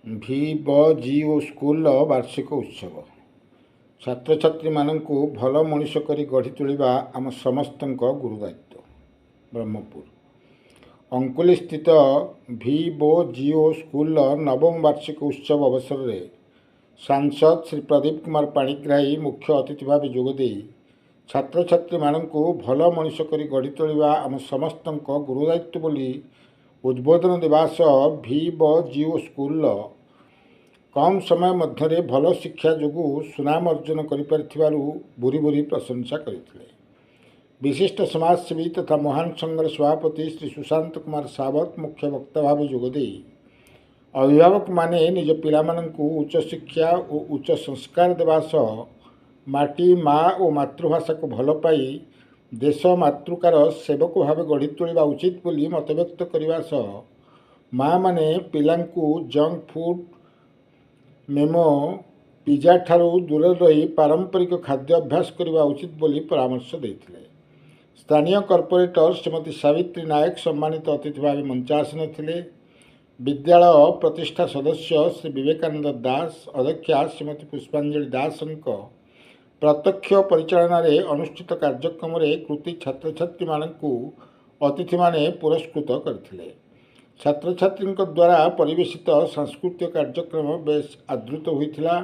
VBGO ସ୍କୁଲର ବାର୍ଷିକ ଉତ୍ସବ। ଛାତ୍ରଛାତ୍ରୀମାନଙ୍କୁ ଭଲ ମଣିଷ କରି ଗଢ଼ି ତୋଳିବା ଆମ ସମସ୍ତଙ୍କ ଗୁରୁଦାୟିତ୍ୱ। ବ୍ରହ୍ମପୁର ଅଙ୍କୁଲିସ୍ଥିତ VBGO ସ୍କୁଲର ନବମ ବାର୍ଷିକ ଉତ୍ସବ ଅବସରରେ ସାଂସଦ ଶ୍ରୀ ପ୍ରଦୀପ କୁମାର ପାଣିଗ୍ରାହୀ ମୁଖ୍ୟ ଅତିଥି ଭାବେ ଯୋଗଦେଇ ଛାତ୍ରଛାତ୍ରୀମାନଙ୍କୁ ଭଲ ମଣିଷ କରି ଗଢ଼ି ତୋଳିବା ଆମ ସମସ୍ତଙ୍କ ଗୁରୁଦାୟିତ୍ୱ ବୋଲି ଉଦ୍ବୋଧନ ଦେବା ସହ VBGO ସ୍କୁଲର କମ୍ ସମୟ ମଧ୍ୟରେ ଭଲ ଶିକ୍ଷା ଯୋଗୁଁ ସୁନାମ ଅର୍ଜନ କରିପାରିଥିବାରୁ ଭୁରି ଭୁରି ପ୍ରଶଂସା କରିଥିଲେ। ବିଶିଷ୍ଟ ସମାଜସେବୀ ତଥା ମହାନ ସଂଘର ସଭାପତି ଶ୍ରୀ ସୁଶାନ୍ତ କୁମାର ସାବତ ମୁଖ୍ୟ ବକ୍ତା ଭାବେ ଯୋଗଦେଇ ଅଭିଭାବକମାନେ ନିଜ ପିଲାମାନଙ୍କୁ ଉଚ୍ଚଶିକ୍ଷା ଓ ଉଚ୍ଚ ସଂସ୍କାର ଦେବା ସହ ମାଟି ମା ଓ ମାତୃଭାଷାକୁ ଭଲ ପାଇ ଦେଶ ମାତୃକାର ସେବକ ଭାବେ ଗଢ଼ି ତୋଳିବା ଉଚିତ ବୋଲି ମତବ୍ୟକ୍ତ କରିବା ସହ ମାଆମାନେ ପିଲାଙ୍କୁ ଜଙ୍କ ଫୁଡ୍ ମେମୋ ପିଜା ଠାରୁ ଦୂରରେ ରହି ପାରମ୍ପରିକ ଖାଦ୍ୟ ଅଭ୍ୟାସ କରିବା ଉଚିତ ବୋଲି ପରାମର୍ଶ ଦେଇଥିଲେ। ସ୍ଥାନୀୟ କର୍ପୋରେଟର ଶ୍ରୀମତୀ ସାବିତ୍ରୀ ନାୟକ ସମ୍ମାନିତ ଅତିଥି ଭାବେ ମଞ୍ଚାସୀନ ଥିଲେ। ବିଦ୍ୟାଳୟ ପ୍ରତିଷ୍ଠା ସଦସ୍ୟ ଶ୍ରୀ ବିବେକାନନ୍ଦ ଦାସ, ଅଧ୍ୟକ୍ଷା ଶ୍ରୀମତୀ ପୁଷ୍ପାଞ୍ଜଳି ଦାସଙ୍କ ପ୍ରତ୍ୟକ୍ଷ ପରିଚାଳନାରେ ଅନୁଷ୍ଠିତ କାର୍ଯ୍ୟକ୍ରମରେ କୃତି ଛାତ୍ରଛାତ୍ରୀମାନଙ୍କୁ ଅତିଥିମାନେ ପୁରସ୍କୃତ କରିଥିଲେ। ଛାତ୍ରଛାତ୍ରୀଙ୍କ ଦ୍ୱାରା ପରିବେଷିତ ସାଂସ୍କୃତିକ କାର୍ଯ୍ୟକ୍ରମ ବେଶ ଆଦୃତ ହୋଇଥିଲା।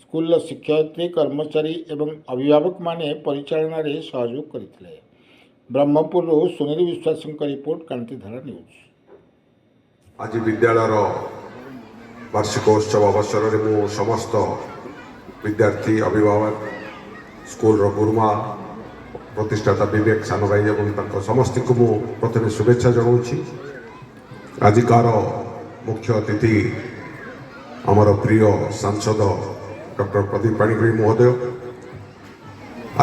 ସ୍କୁଲର ଶିକ୍ଷୟିତ୍ରୀ, କର୍ମଚାରୀ ଏବଂ ଅଭିଭାବକମାନେ ପରିଚାଳନାରେ ସହଯୋଗ କରିଥିଲେ। ବ୍ରହ୍ମପୁରରୁ ସୁନୀଲ ବିଶ୍ୱାସଙ୍କ ରିପୋର୍ଟ, କ୍ରାନ୍ତିଧାରା ନ୍ୟୁଜ୍। ଆଜି ବିଦ୍ୟାଳୟର ବାର୍ଷିକ ଉତ୍ସବ ଅବସରରେ ମୁଁ ସମସ୍ତ ବିଦ୍ୟାର୍ଥୀ, ଅଭିଭାବକ, ସ୍କୁଲର ଗୁରୁମା, ପ୍ରତିଷ୍ଠାତା ବିବେକ ସାନ ଭାଇ ଏବଂ ତାଙ୍କ ସମସ୍ତଙ୍କୁ ମୁଁ ପ୍ରଥମେ ଶୁଭେଚ୍ଛା ଜଣାଉଛି। ଆଜିକାର ମୁଖ୍ୟ ଅତିଥି ଆମର ପ୍ରିୟ ସାଂସଦ ଡକ୍ଟର ପ୍ରଦୀପ ପାଣିଗ୍ରାହୀ ମହୋଦୟ,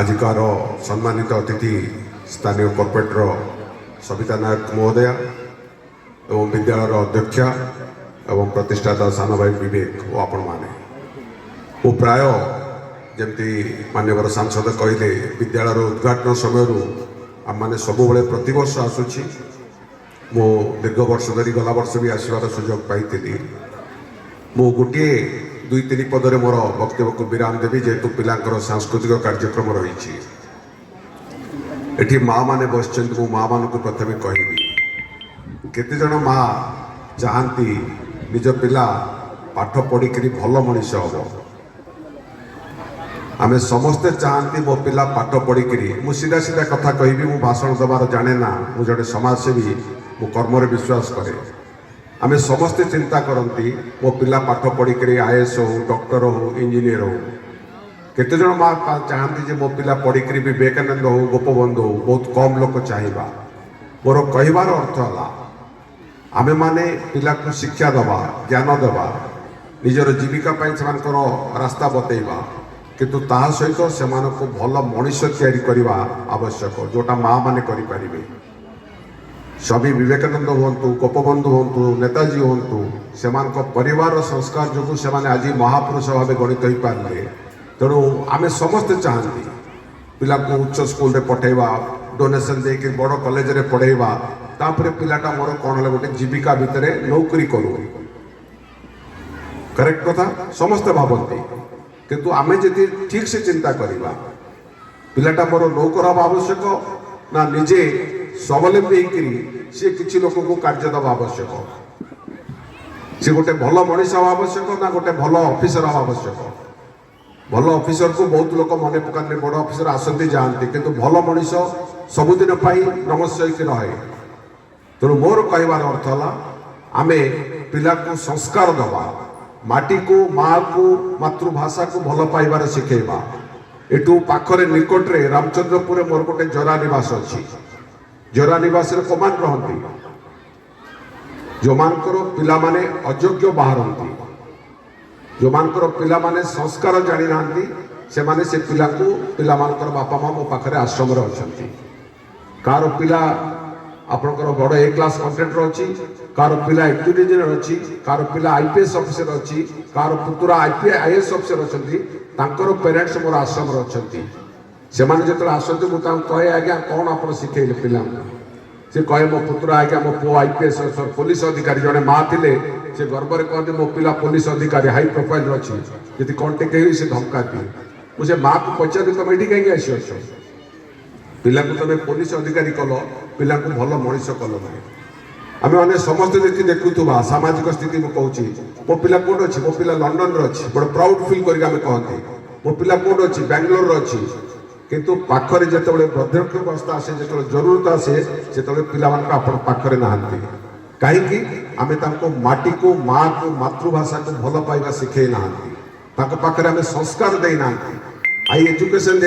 ଆଜିକାର ସମ୍ମାନିତ ଅତିଥି ସ୍ଥାନୀୟ କର୍ପୋରେଟର ସବିତା ନାୟକ ମହୋଦୟା ଏବଂ ବିଦ୍ୟାଳୟର ଅଧ୍ୟକ୍ଷା ଏବଂ ପ୍ରତିଷ୍ଠାତା ସାନ ଭାଇ ବିବେକ ଓ ଆପଣମାନେ। ମୁଁ ପ୍ରାୟ ଯେମିତି ମାନ୍ୟବର ସାଂସଦ କହିଲେ, ବିଦ୍ୟାଳୟର ଉଦ୍ଘାଟନ ସମୟରୁ ଆମମାନେ ସବୁବେଳେ ପ୍ରତିବର୍ଷ ଆସୁଛି। ମୁଁ ଦୀର୍ଘ ବର୍ଷ ଧରି ଗଲା ବର୍ଷ ବି ଆସିବାର ସୁଯୋଗ ପାଇଥିଲି। ମୁଁ ଗୋଟିଏ 2-3 ପଦରେ ମୋର ବକ୍ତବ୍ୟକୁ ବିରାମ ଦେବି, ଯେହେତୁ ପିଲାଙ୍କର ସାଂସ୍କୃତିକ କାର୍ଯ୍ୟକ୍ରମ ରହିଛି। ଏଠି ମାଆମାନେ ବସିଛନ୍ତି, ମୁଁ ମାଆମାନଙ୍କୁ ପ୍ରଥମେ କହିବି, କେତେଜଣ ମାଆ ଚାହାନ୍ତି ନିଜ ପିଲା ପାଠ ପଢ଼ିକରି ଭଲ ମଣିଷ ହେବ? ଆମେ ସମସ୍ତେ ଚାହାନ୍ତି ମୋ ପିଲା ପାଠ ପଢ଼ିକରି, ମୁଁ ସିଧା ସିଧା କଥା କହିବି, ମୁଁ ଭାଷଣ ଦେବାର ଜାଣେ ନା, ମୁଁ ଜଣେ ସମାଜସେବୀ, ମୁଁ କର୍ମରେ ବିଶ୍ୱାସ କରେ। ଆମେ ସମସ୍ତେ ଚିନ୍ତା କରନ୍ତି ମୋ ପିଲା ପାଠ ପଢ଼ିକରି IAS ହଉ, ଡକ୍ଟର ହଉ, ଇଞ୍ଜିନିୟର ହଉ। କେତେଜଣ ମା ଚାହାନ୍ତି ଯେ ମୋ ପିଲା ପଢ଼ିକରି ବିବେକାନନ୍ଦ ହଉ, ଗୋପବନ୍ଧୁ ହଉ। ବହୁତ କମ୍ ଲୋକ ଚାହିଁବା। ମୋର କହିବାର ଅର୍ଥ ହେଲା, ଆମେମାନେ ପିଲାକୁ ଶିକ୍ଷା ଦେବା, ଜ୍ଞାନ ଦେବା, ନିଜର ଜୀବିକା ପାଇଁ ସେମାନଙ୍କର ରାସ୍ତା ବତେଇବା, କିନ୍ତୁ ତାହା ସହିତ ସେମାନଙ୍କୁ ଭଲ ମଣିଷ ତିଆରି କରିବା ଆବଶ୍ୟକ, ଯେଉଁଟା ମାଆମାନେ କରିପାରିବେ। ସ୍ୱାମୀ ବିବେକାନନ୍ଦ ହୁଅନ୍ତୁ, ଗୋପବନ୍ଧୁ ହୁଅନ୍ତୁ, ନେତାଜୀ ହୁଅନ୍ତୁ, ସେମାନଙ୍କ ପରିବାରର ସଂସ୍କାର ଯୋଗୁଁ ସେମାନେ ଆଜି ମହାପୁରୁଷ ଭାବେ ଗଣିତ ହୋଇପାରିଲେ। ତେଣୁ ଆମେ ସମସ୍ତେ ଚାହାନ୍ତି ପିଲାକୁ ଉଚ୍ଚ ସ୍କୁଲରେ ପଠାଇବା, ଡୋନେସନ୍ ଦେଇକି ବଡ଼ କଲେଜରେ ପଢ଼ାଇବା, ତାପରେ ପିଲାଟା ମୋର କ'ଣ ହେଲେ ଗୋଟେ ଜୀବିକା ଭିତରେ ନୌକରି କରୁ। କରେକ୍ଟ କଥା ସମସ୍ତେ ଭାବନ୍ତି, କିନ୍ତୁ ଆମେ ଯଦି ଠିକ୍ ସେ ଚିନ୍ତା କରିବା, ପିଲାଟା ମୋର ନୌକର ହେବା ଆବଶ୍ୟକ ନା ନିଜେ ସ୍ୱାବଲମ୍ବୀ ହେଇକରି ସେ କିଛି ଲୋକଙ୍କୁ କାର୍ଯ୍ୟ ଦେବା ଆବଶ୍ୟକ? ସେ ଗୋଟେ ଭଲ ମଣିଷ ହେବା ଆବଶ୍ୟକ ନା ଗୋଟେ ଭଲ ଅଫିସର ହେବା ଆବଶ୍ୟକ? ଭଲ ଅଫିସରକୁ ବହୁତ ଲୋକ ମନେ ପକାନ୍ତି, ବଡ଼ ଅଫିସର ଆସନ୍ତି ଯାଆନ୍ତି, କିନ୍ତୁ ଭଲ ମଣିଷ ସବୁଦିନ ପାଇଁ ନମସ୍ୟ ହେଇକି ରହେ। ତେଣୁ ମୋର କହିବାର ଅର୍ଥ ହେଲା, ଆମେ ପିଲାକୁ ସଂସ୍କାର ଦେବା, ମାଟିକୁ, ମାଆକୁ, ମାତୃଭାଷାକୁ ଭଲ ପାଇବାର ଶିଖେଇବା। ଏଠୁ ପାଖରେ ନିକଟରେ ରାମଚନ୍ଦ୍ରପୁରରେ ମୋର ଗୋଟେ ଜରା ନିବାସ ଅଛି। ଜରା ନିବାସରେ କୋଉମାନେ ରହନ୍ତି? ଯେଉଁମାନଙ୍କର ପିଲାମାନେ ଅଯୋଗ୍ୟ ବାହାରନ୍ତି, ଯେଉଁମାନଙ୍କର ପିଲାମାନେ ସଂସ୍କାର ଜାଣିନାହାନ୍ତି, ସେମାନେ ସେ ପିଲାମାନଙ୍କର ବାପା ମା ମୋ ପାଖରେ ଆଶ୍ରମରେ ଅଛନ୍ତି। କାହାର ପିଲା ଆପଣଙ୍କର ବଡ଼ A କ୍ଲାସ୍ କଣ୍ଟ୍ରାକ୍ଟର ଅଛି, କାହାର ପିଲା ଏକ୍ଜିକ୍ୟୁଟିଭ୍ ଇଞ୍ଜିନିୟର ଅଛି, କାହାର ପିଲା IPS ଅଫିସର ଅଛି, କାହାର ପୁତୁରା IAS ଅଫିସର ଅଛନ୍ତି। ତାଙ୍କର ପ୍ୟାରେଣ୍ଟସ୍ ମୋର ଆଶ୍ରମରେ ଅଛନ୍ତି। ସେମାନେ ଯେତେବେଳେ ଆସନ୍ତି ମୁଁ ତାଙ୍କୁ କହେ, ଆଜ୍ଞା କ'ଣ ଆପଣ ଶିଖେଇଲେ ପିଲାଙ୍କୁ? ସେ କହେ, ମୋ ପୁତୁରା, ଆଜ୍ଞା ମୋ ପୁଅ IPS ପୋଲିସ ଅଧିକାରୀ। ଜଣେ ମା ଥିଲେ, से गर्व में कहते मो पिला पुलिस अधिकारी हाई प्रोफाइल अच्छी यदि कौन टे से धमका दिए मुझे माँ को पचारि तुम ये कहीं आस पिला तुम पुलिस अधिकारी कल पिला भल मनीष कल ना आम मैंने समस्त देखुवा सामाजिक स्थिति मुझे कहूँ मो पिला कौट अच्छी मो पिला लंडन अच्छी बड़े प्राउड फिल करके कहते मो पिला कौट अच्छी बेंगलोर अच्छी किंतु पाखरे जिते बर्धक्य अवस्था आसे जो जरूरत आसे से पिला पाखरे नहांती कहीं आम माटी को माँ को मातृभाषा को भल पाइबा शिखे ना पाखरे आम संस्कार देना आई एजुकेशन